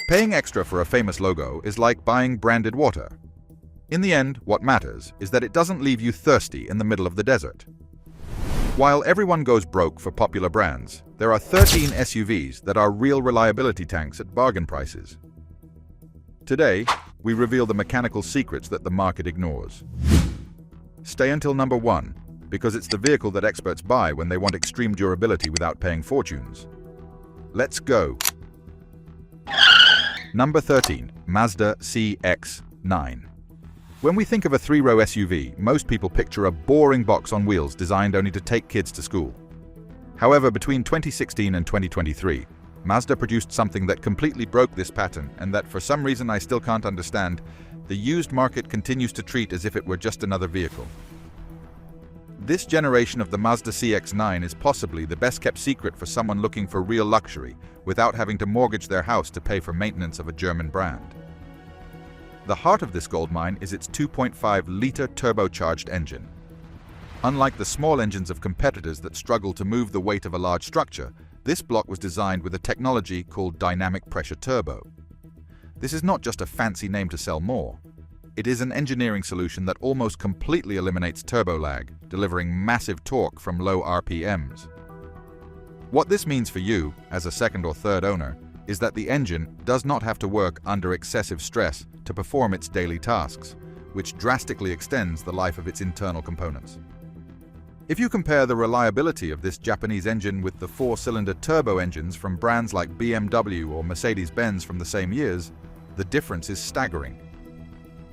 Paying extra for a famous logo is like buying branded water. In the end, what matters is that it doesn't leave you thirsty in the middle of the desert. While everyone goes broke for popular brands, there are 13 SUVs that are real reliability tanks at bargain prices. Today, we reveal the mechanical secrets that the market ignores. Stay until number 1, because it's the vehicle that experts buy when they want extreme durability without paying fortunes. Let's go! Number 13. Mazda CX-9. When we think of a 3-row SUV, most people picture a boring box on wheels designed only to take kids to school. However, between 2016 and 2023, Mazda produced something that completely broke this pattern, and that for some reason I still can't understand, the used market continues to treat as if it were just another vehicle. This generation of the Mazda CX-9 is possibly the best-kept secret for someone looking for real luxury without having to mortgage their house to pay for maintenance of a German brand. The heart of this goldmine is its 2.5-liter turbocharged engine. Unlike the small engines of competitors that struggle to move the weight of a large structure, this block was designed with a technology called dynamic pressure turbo. This is not just a fancy name to sell more. It is an engineering solution that almost completely eliminates turbo lag, delivering massive torque from low RPMs. What this means for you, as a second or third owner, is that the engine does not have to work under excessive stress to perform its daily tasks, which drastically extends the life of its internal components. If you compare the reliability of this Japanese engine with the 4-cylinder turbo engines from brands like BMW or Mercedes-Benz from the same years, the difference is staggering.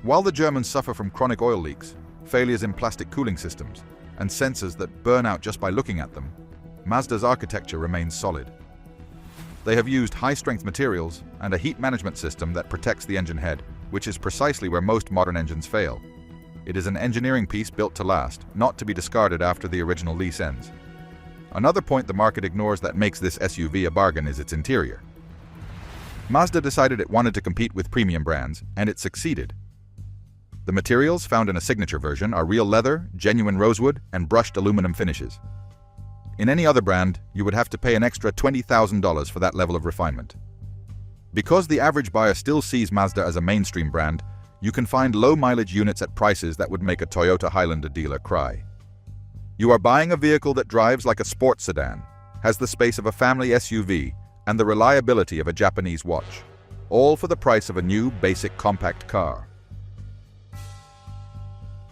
While the Germans suffer from chronic oil leaks, failures in plastic cooling systems, and sensors that burn out just by looking at them, Mazda's architecture remains solid. They have used high-strength materials and a heat management system that protects the engine head, which is precisely where most modern engines fail. It is an engineering piece built to last, not to be discarded after the original lease ends. Another point the market ignores that makes this SUV a bargain is its interior. Mazda decided it wanted to compete with premium brands, and it succeeded. The materials found in a signature version are real leather, genuine rosewood, and brushed aluminum finishes. In any other brand, you would have to pay an extra $20,000 for that level of refinement. Because the average buyer still sees Mazda as a mainstream brand, you can find low-mileage units at prices that would make a Toyota Highlander dealer cry. You are buying a vehicle that drives like a sports sedan, has the space of a family SUV, and the reliability of a Japanese watch, all for the price of a new, basic compact car.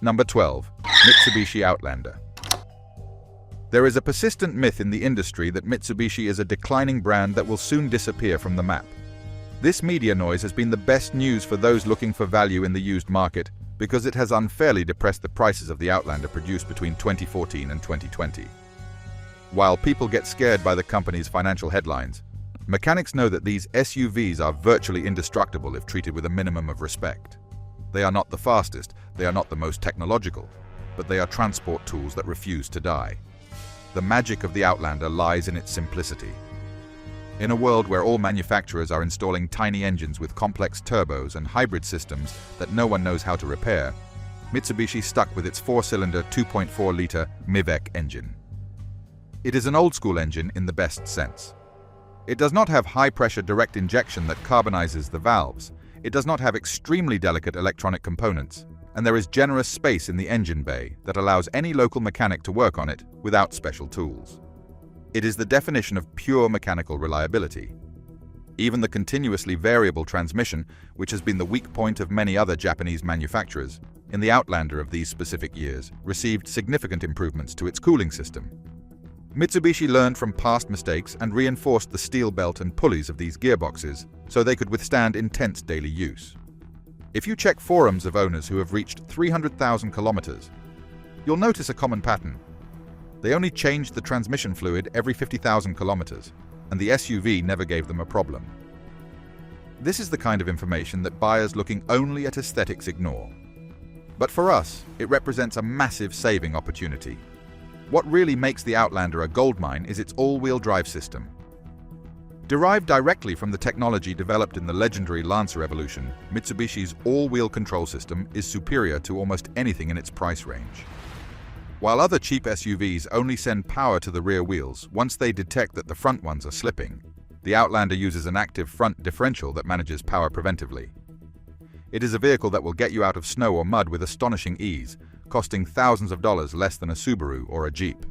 Number 12. Mitsubishi Outlander. There is a persistent myth in the industry that Mitsubishi is a declining brand that will soon disappear from the map. This media noise has been the best news for those looking for value in the used market because it has unfairly depressed the prices of the Outlander produced between 2014 and 2020. While people get scared by the company's financial headlines, mechanics know that these SUVs are virtually indestructible if treated with a minimum of respect. They are not the fastest, they are not the most technological, but they are transport tools that refuse to die. The magic of the Outlander lies in its simplicity. In a world where all manufacturers are installing tiny engines with complex turbos and hybrid systems that no one knows how to repair, Mitsubishi stuck with its 4-cylinder 2.4-liter MIVEC engine. It is an old-school engine in the best sense. It does not have high-pressure direct injection that carbonizes the valves. It does not have extremely delicate electronic components, and there is generous space in the engine bay that allows any local mechanic to work on it without special tools. It is the definition of pure mechanical reliability. Even the continuously variable transmission, which has been the weak point of many other Japanese manufacturers, in the Outlander of these specific years, received significant improvements to its cooling system. Mitsubishi learned from past mistakes and reinforced the steel belt and pulleys of these gearboxes so they could withstand intense daily use. If you check forums of owners who have reached 300,000 kilometers, you'll notice a common pattern. They only changed the transmission fluid every 50,000 kilometers, and the SUV never gave them a problem. This is the kind of information that buyers looking only at aesthetics ignore. But for us, it represents a massive saving opportunity. What really makes the Outlander a goldmine is its all-wheel drive system. Derived directly from the technology developed in the legendary Lancer Evolution, Mitsubishi's all-wheel control system is superior to almost anything in its price range. While other cheap SUVs only send power to the rear wheels once they detect that the front ones are slipping, The Outlander uses an active front differential that manages power preventively. It is a vehicle that will get you out of snow or mud with astonishing ease, costing thousands of dollars less than a Subaru or a Jeep.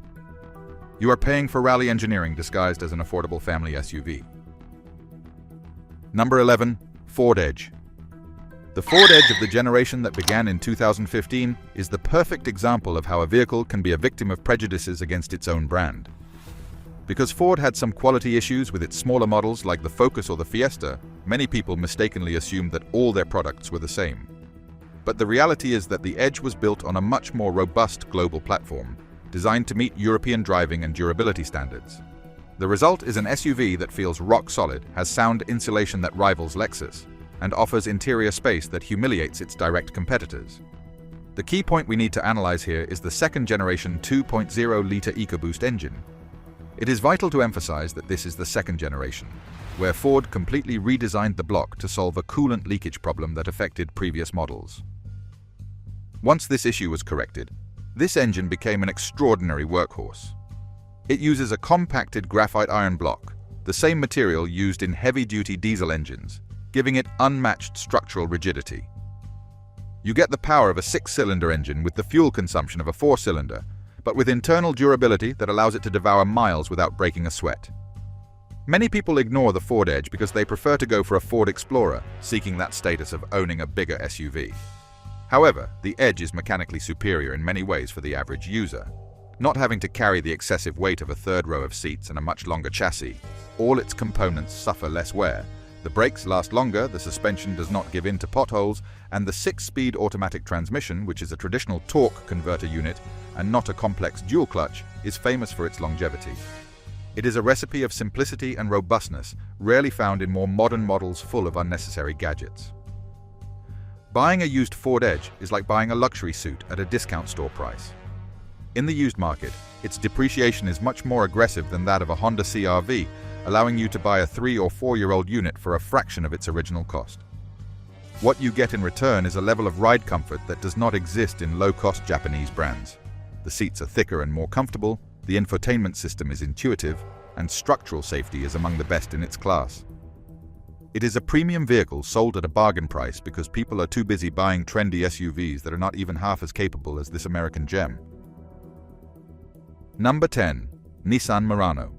You are paying for rally engineering disguised as an affordable family SUV. Number 11. Ford Edge. The Ford Edge of the generation that began in 2015 is the perfect example of how a vehicle can be a victim of prejudices against its own brand. Because Ford had some quality issues with its smaller models like the Focus or the Fiesta, many people mistakenly assumed that all their products were the same. But the reality is that the Edge was built on a much more robust global platform, designed to meet European driving and durability standards. The result is an SUV that feels rock solid, has sound insulation that rivals Lexus, and offers interior space that humiliates its direct competitors. The key point we need to analyze here is the second-generation 2.0-liter EcoBoost engine. It is vital to emphasize that this is the second generation, where Ford completely redesigned the block to solve a coolant leakage problem that affected previous models. Once this issue was corrected, this engine became an extraordinary workhorse. It uses a compacted graphite iron block, the same material used in heavy-duty diesel engines, giving it unmatched structural rigidity. You get the power of a 6-cylinder engine with the fuel consumption of a 4-cylinder, but with internal durability that allows it to devour miles without breaking a sweat. Many people ignore the Ford Edge because they prefer to go for a Ford Explorer, seeking that status of owning a bigger SUV. However, the Edge is mechanically superior in many ways for the average user. Not having to carry the excessive weight of a third row of seats and a much longer chassis, all its components suffer less wear. The brakes last longer, the suspension does not give in to potholes, and the 6-speed automatic transmission, which is a traditional torque converter unit and not a complex dual clutch, is famous for its longevity. It is a recipe of simplicity and robustness, rarely found in more modern models full of unnecessary gadgets. Buying a used Ford Edge is like buying a luxury suit at a discount store price. In the used market, its depreciation is much more aggressive than that of a Honda CR-V, allowing you to buy a 3- or 4-year-old unit for a fraction of its original cost. What you get in return is a level of ride comfort that does not exist in low-cost Japanese brands. The seats are thicker and more comfortable, the infotainment system is intuitive, and structural safety is among the best in its class. It is a premium vehicle sold at a bargain price because people are too busy buying trendy SUVs that are not even half as capable as this American gem. Number 10. Nissan Murano.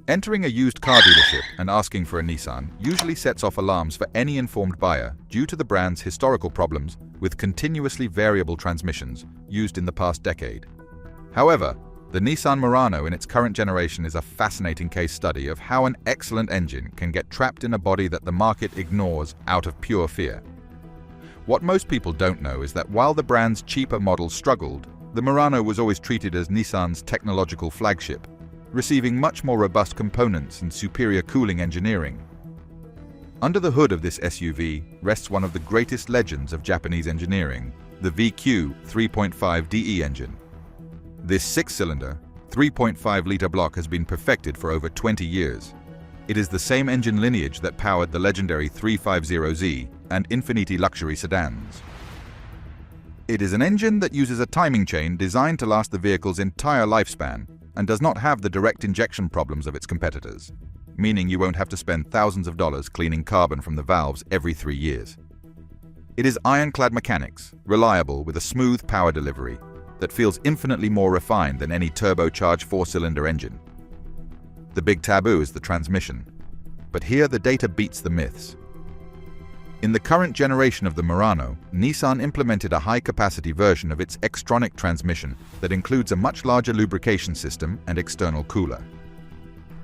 Entering a used car dealership and asking for a Nissan usually sets off alarms for any informed buyer due to the brand's historical problems with continuously variable transmissions used in the past decade. However, the Nissan Murano in its current generation is a fascinating case study of how an excellent engine can get trapped in a body that the market ignores out of pure fear. What most people don't know is that while the brand's cheaper models struggled, the Murano was always treated as Nissan's technological flagship, receiving much more robust components and superior cooling engineering. Under the hood of this SUV rests one of the greatest legends of Japanese engineering, the VQ 3.5 DE engine. This 6-cylinder, 3.5-liter block has been perfected for over 20 years. It is the same engine lineage that powered the legendary 350Z and Infiniti luxury sedans. It is an engine that uses a timing chain designed to last the vehicle's entire lifespan and does not have the direct injection problems of its competitors, meaning you won't have to spend thousands of dollars cleaning carbon from the valves every 3 years. It is ironclad mechanics, reliable with a smooth power delivery that feels infinitely more refined than any turbocharged 4-cylinder engine. The big taboo is the transmission, but here the data beats the myths. In the current generation of the Murano, Nissan implemented a high-capacity version of its Xtronic transmission that includes a much larger lubrication system and external cooler.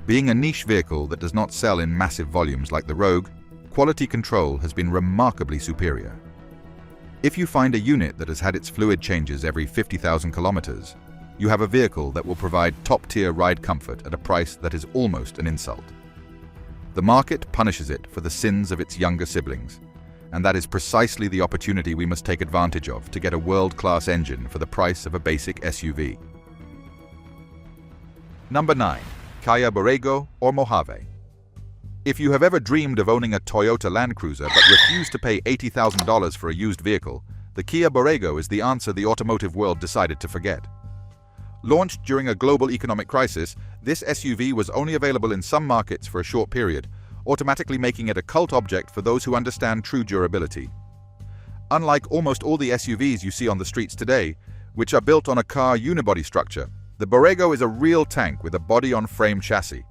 Being a niche vehicle that does not sell in massive volumes like the Rogue, quality control has been remarkably superior. If you find a unit that has had its fluid changes every 50,000 kilometers, you have a vehicle that will provide top-tier ride comfort at a price that is almost an insult. The market punishes it for the sins of its younger siblings, and that is precisely the opportunity we must take advantage of to get a world-class engine for the price of a basic SUV. Number 9. Kia Borrego or Mojave. If you have ever dreamed of owning a Toyota Land Cruiser but refused to pay $80,000 for a used vehicle, the Kia Borrego is the answer the automotive world decided to forget. Launched during a global economic crisis, this SUV was only available in some markets for a short period, automatically making it a cult object for those who understand true durability. Unlike almost all the SUVs you see on the streets today, which are built on a car unibody structure, the Borrego is a real tank with a body-on-frame chassis.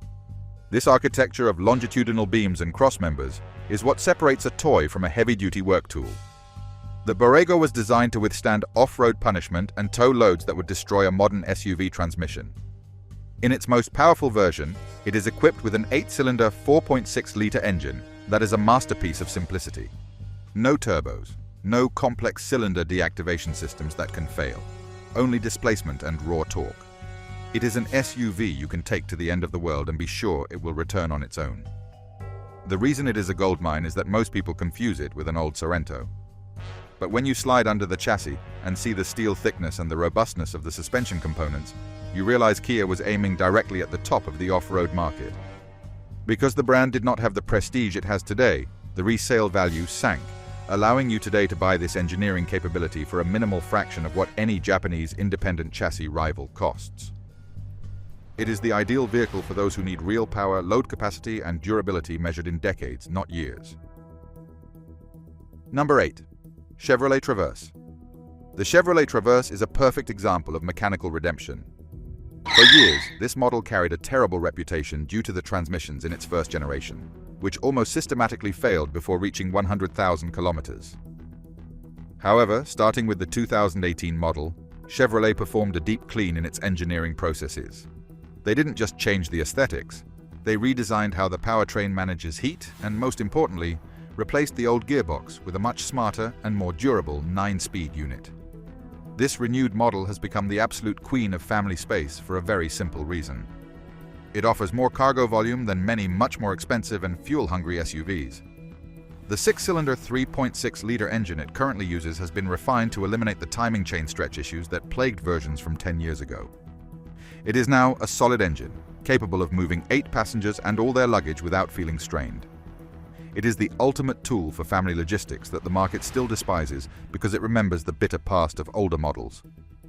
This architecture of longitudinal beams and crossmembers is what separates a toy from a heavy-duty work tool. The Borrego was designed to withstand off-road punishment and tow loads that would destroy a modern SUV transmission. In its most powerful version, it is equipped with an 8-cylinder 4.6-liter engine that is a masterpiece of simplicity. No turbos, no complex cylinder deactivation systems that can fail, only displacement and raw torque. It is an SUV you can take to the end of the world and be sure it will return on its own. The reason it is a goldmine is that most people confuse it with an old Sorento. But when you slide under the chassis and see the steel thickness and the robustness of the suspension components, you realize Kia was aiming directly at the top of the off-road market. Because the brand did not have the prestige it has today, the resale value sank, allowing you today to buy this engineering capability for a minimal fraction of what any Japanese independent chassis rival costs. It is the ideal vehicle for those who need real power, load capacity, and durability measured in decades, not years. Number 8. Chevrolet Traverse. The Chevrolet Traverse is a perfect example of mechanical redemption. For years, this model carried a terrible reputation due to the transmissions in its first generation, which almost systematically failed before reaching 100,000 kilometers. However, starting with the 2018 model, Chevrolet performed a deep clean in its engineering processes. They didn't just change the aesthetics, they redesigned how the powertrain manages heat and, most importantly, replaced the old gearbox with a much smarter and more durable 9-speed unit. This renewed model has become the absolute queen of family space for a very simple reason. It offers more cargo volume than many much more expensive and fuel-hungry SUVs. The 6-cylinder 3.6-liter engine it currently uses has been refined to eliminate the timing chain stretch issues that plagued versions from 10 years ago. It is now a solid engine, capable of moving 8 passengers and all their luggage without feeling strained. It is the ultimate tool for family logistics that the market still despises because it remembers the bitter past of older models.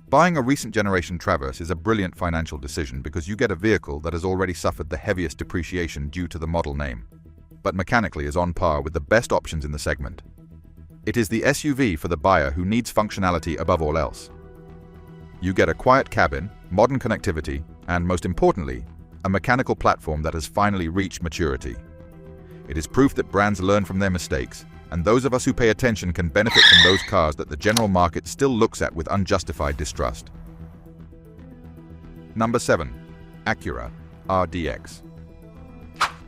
Buying a recent generation Traverse is a brilliant financial decision because you get a vehicle that has already suffered the heaviest depreciation due to the model name, but mechanically is on par with the best options in the segment. It is the SUV for the buyer who needs functionality above all else. You get a quiet cabin, modern connectivity, and most importantly, a mechanical platform that has finally reached maturity. It is proof that brands learn from their mistakes, and those of us who pay attention can benefit from those cars that the general market still looks at with unjustified distrust. Number 7. Acura RDX.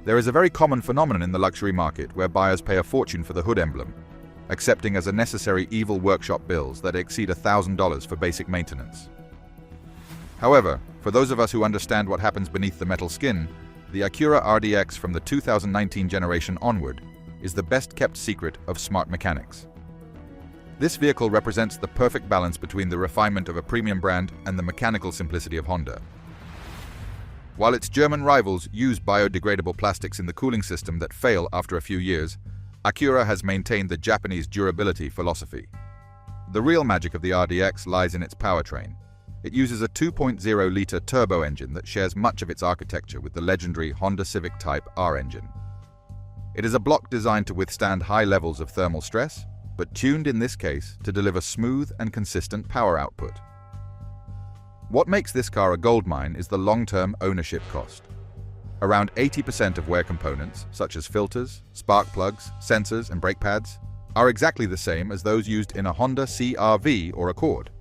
There is a very common phenomenon in the luxury market where buyers pay a fortune for the hood emblem, accepting as a necessary evil workshop bills that exceed $1,000 for basic maintenance. However, for those of us who understand what happens beneath the metal skin, the Acura RDX from the 2019 generation onward is the best-kept secret of smart mechanics. This vehicle represents the perfect balance between the refinement of a premium brand and the mechanical simplicity of Honda. While its German rivals use biodegradable plastics in the cooling system that fail after a few years, Acura has maintained the Japanese durability philosophy. The real magic of the RDX lies in its powertrain. It uses a 2.0-liter turbo engine that shares much of its architecture with the legendary Honda Civic Type R engine. It is a block designed to withstand high levels of thermal stress, but tuned in this case to deliver smooth and consistent power output. What makes this car a goldmine is the long-term ownership cost. Around 80% of wear components, such as filters, spark plugs, sensors, and brake pads, are exactly the same as those used in a Honda CR-V or Accord.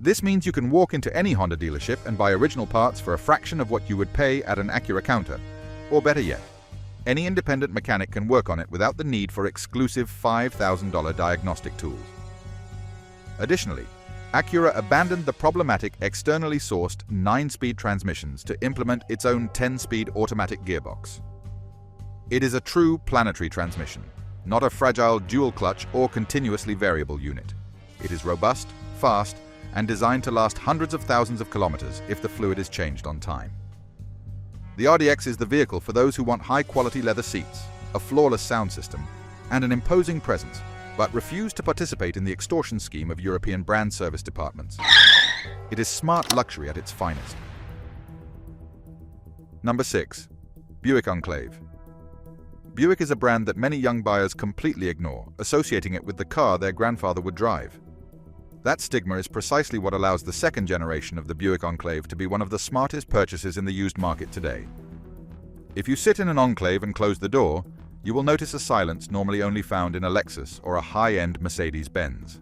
This means you can walk into any Honda dealership and buy original parts for a fraction of what you would pay at an Acura counter. Or better yet, any independent mechanic can work on it without the need for exclusive $5,000 diagnostic tools. Additionally, Acura abandoned the problematic externally sourced 9-speed transmissions to implement its own 10-speed automatic gearbox. It is a true planetary transmission, not a fragile dual-clutch or continuously variable unit. It is robust, fast, and designed to last hundreds of thousands of kilometers if the fluid is changed on time. The RDX is the vehicle for those who want high-quality leather seats, a flawless sound system, and an imposing presence, but refuse to participate in the extortion scheme of European brand service departments. It is smart luxury at its finest. Number 6. Buick Enclave. Buick is a brand that many young buyers completely ignore, associating it with the car their grandfather would drive. That stigma is precisely what allows the second generation of the Buick Enclave to be one of the smartest purchases in the used market today. If you sit in an Enclave and close the door, you will notice a silence normally only found in a Lexus or a high-end Mercedes-Benz.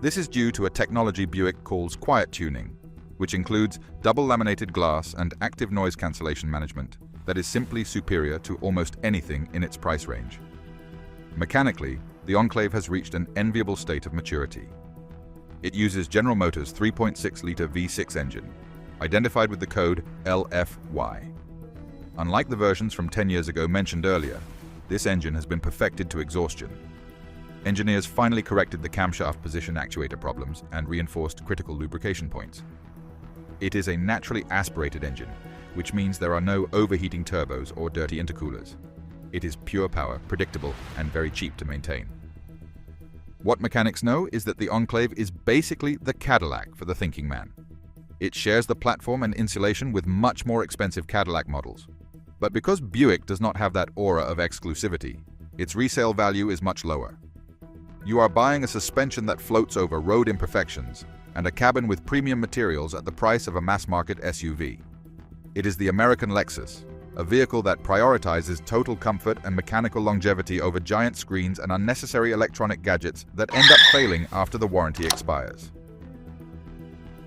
This is due to a technology Buick calls quiet tuning, which includes double laminated glass and active noise cancellation management that is simply superior to almost anything in its price range. Mechanically, the Enclave has reached an enviable state of maturity. It uses General Motors' 3.6-liter V6 engine, identified with the code LFY. Unlike the versions from 10 years ago mentioned earlier, this engine has been perfected to exhaustion. Engineers finally corrected the camshaft position actuator problems and reinforced critical lubrication points. It is a naturally aspirated engine, which means there are no overheating turbos or dirty intercoolers. It is pure power, predictable, and very cheap to maintain. What mechanics know is that the Enclave is basically the Cadillac for the thinking man. It shares the platform and insulation with much more expensive Cadillac models. But because Buick does not have that aura of exclusivity, its resale value is much lower. You are buying a suspension that floats over road imperfections and a cabin with premium materials at the price of a mass-market SUV. It is the American Lexus, a vehicle that prioritizes total comfort and mechanical longevity over giant screens and unnecessary electronic gadgets that end up failing after the warranty expires.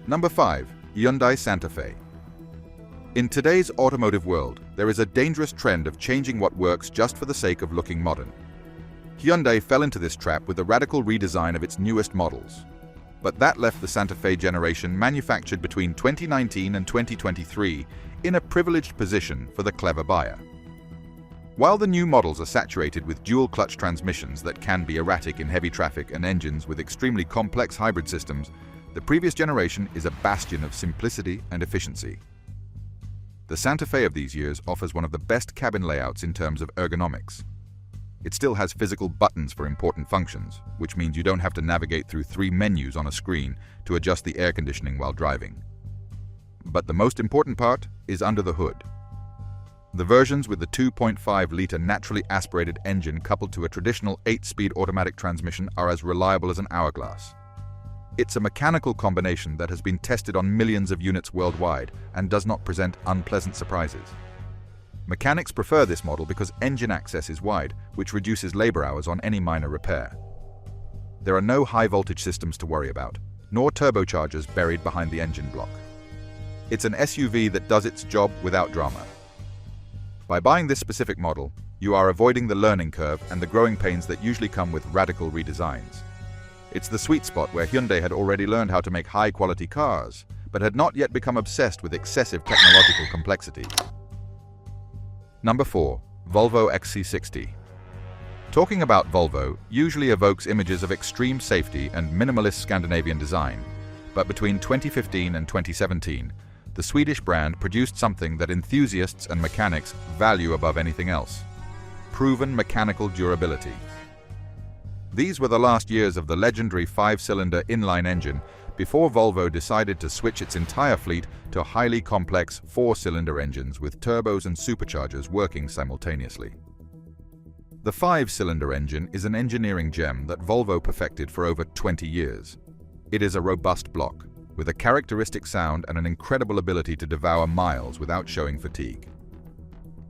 Number 5. Hyundai Santa Fe. In today's automotive world, there is a dangerous trend of changing what works just for the sake of looking modern. Hyundai fell into this trap with a radical redesign of its newest models. But that left the Santa Fe generation manufactured between 2019 and 2023 in a privileged position for the clever buyer. While the new models are saturated with dual-clutch transmissions that can be erratic in heavy traffic and engines with extremely complex hybrid systems, the previous generation is a bastion of simplicity and efficiency. The Santa Fe of these years offers one of the best cabin layouts in terms of ergonomics. It still has physical buttons for important functions, which means you don't have to navigate through 3 menus on a screen to adjust the air conditioning while driving. But the most important part is under the hood. The versions with the 2.5-liter naturally aspirated engine coupled to a traditional 8-speed automatic transmission are as reliable as an hourglass. It's a mechanical combination that has been tested on millions of units worldwide and does not present unpleasant surprises. Mechanics prefer this model because engine access is wide, which reduces labor hours on any minor repair. There are no high-voltage systems to worry about, nor turbochargers buried behind the engine block. It's an SUV that does its job without drama. By buying this specific model, you are avoiding the learning curve and the growing pains that usually come with radical redesigns. It's the sweet spot where Hyundai had already learned how to make high-quality cars, but had not yet become obsessed with excessive technological complexity. Number 4. Volvo XC60. Talking about Volvo usually evokes images of extreme safety and minimalist Scandinavian design, but between 2015 and 2017, the Swedish brand produced something that enthusiasts and mechanics value above anything else: proven mechanical durability. These were the last years of the legendary 5-cylinder inline engine before Volvo decided to switch its entire fleet to highly complex 4-cylinder engines with turbos and superchargers working simultaneously. The 5-cylinder engine is an engineering gem that Volvo perfected for over 20 years. It is a robust block, with a characteristic sound and an incredible ability to devour miles without showing fatigue.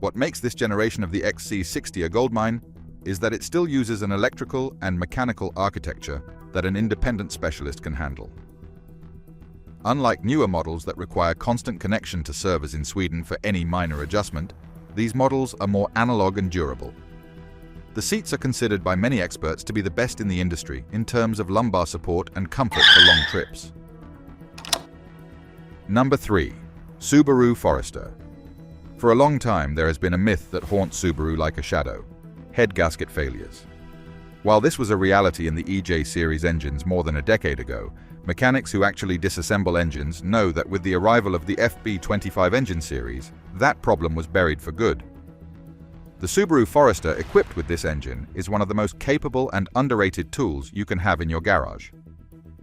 What makes this generation of the XC60 a goldmine is that it still uses an electrical and mechanical architecture that an independent specialist can handle. Unlike newer models that require constant connection to servers in Sweden for any minor adjustment, these models are more analog and durable. The seats are considered by many experts to be the best in the industry in terms of lumbar support and comfort for long trips. Number 3. Subaru Forester. For a long time, there has been a myth that haunts Subaru like a shadow: head gasket failures. While this was a reality in the EJ series engines more than a decade ago, mechanics who actually disassemble engines know that with the arrival of the FB25 engine series, that problem was buried for good. The Subaru Forester equipped with this engine is one of the most capable and underrated tools you can have in your garage.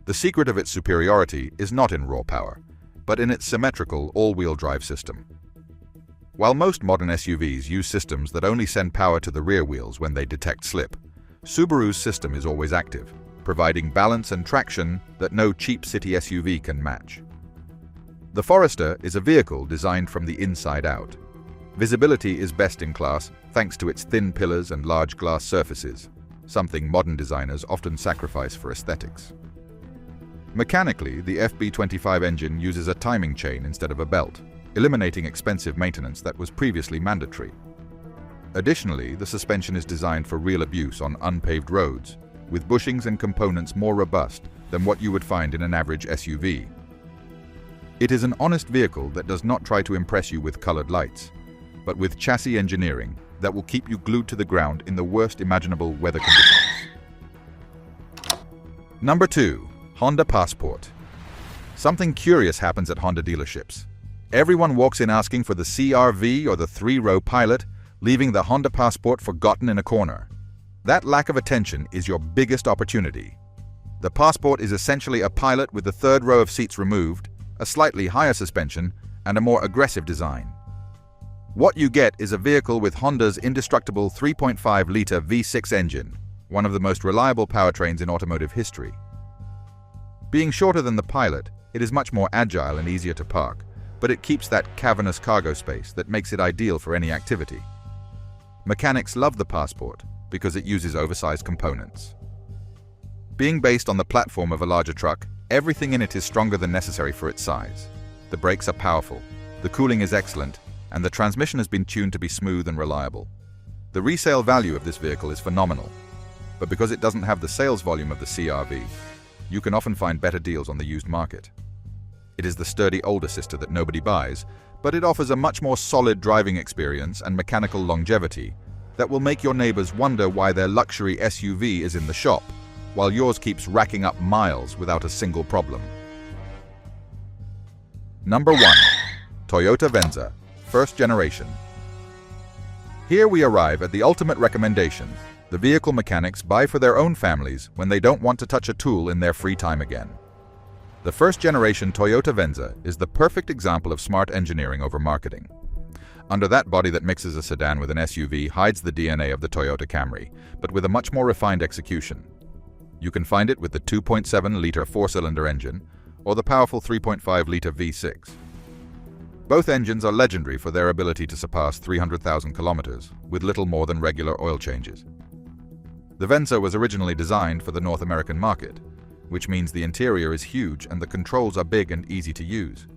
The secret of its superiority is not in raw power, but in its symmetrical all-wheel drive system. While most modern SUVs use systems that only send power to the rear wheels when they detect slip, Subaru's system is always active, providing balance and traction that no cheap city SUV can match. The Forester is a vehicle designed from the inside out. Visibility is best in class thanks to its thin pillars and large glass surfaces, something modern designers often sacrifice for aesthetics. Mechanically, the FB25 engine uses a timing chain instead of a belt, eliminating expensive maintenance that was previously mandatory. Additionally, the suspension is designed for real abuse on unpaved roads, with bushings and components more robust than what you would find in an average SUV. It is an honest vehicle that does not try to impress you with colored lights, but with chassis engineering that will keep you glued to the ground in the worst imaginable weather conditions. Number 2. Honda Passport. Something curious happens at Honda dealerships. Everyone walks in asking for the CR-V or the 3-row Pilot, leaving the Honda Passport forgotten in a corner. That lack of attention is your biggest opportunity. The Passport is essentially a Pilot with the third row of seats removed, a slightly higher suspension, and a more aggressive design. What you get is a vehicle with Honda's indestructible 3.5-liter V6 engine, one of the most reliable powertrains in automotive history. Being shorter than the Pilot, it is much more agile and easier to park, but it keeps that cavernous cargo space that makes it ideal for any activity. Mechanics love the Passport because it uses oversized components. Being based on the platform of a larger truck, everything in it is stronger than necessary for its size. The brakes are powerful, the cooling is excellent, and the transmission has been tuned to be smooth and reliable. The resale value of this vehicle is phenomenal, but because it doesn't have the sales volume of the CR-V, you can often find better deals on the used market. It is the sturdy older sister that nobody buys, but it offers a much more solid driving experience and mechanical longevity that will make your neighbors wonder why their luxury SUV is in the shop, while yours keeps racking up miles without a single problem. Number 1. Toyota Venza, first generation. Here we arrive at the ultimate recommendation the vehicle mechanics buy for their own families when they don't want to touch a tool in their free time again. The first generation Toyota Venza is the perfect example of smart engineering over marketing. Under that body that mixes a sedan with an SUV hides the DNA of the Toyota Camry, but with a much more refined execution. You can find it with the 2.7-liter 4-cylinder engine or the powerful 3.5-liter V6. Both engines are legendary for their ability to surpass 300,000 kilometers with little more than regular oil changes. The Venza was originally designed for the North American market, which means the interior is huge and the controls are big and easy to use.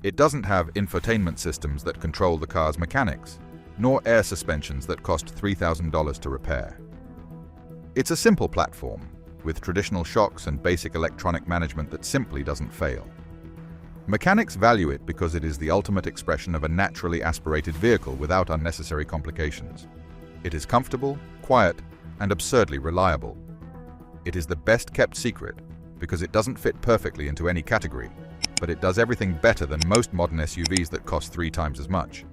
It doesn't have infotainment systems that control the car's mechanics, nor air suspensions that cost $3,000 to repair. It's a simple platform, with traditional shocks and basic electronic management that simply doesn't fail. Mechanics value it because it is the ultimate expression of a naturally aspirated vehicle without unnecessary complications. It is comfortable, quiet, and absurdly reliable. It is the best-kept secret because it doesn't fit perfectly into any category, but it does everything better than most modern SUVs that cost 3 times as much.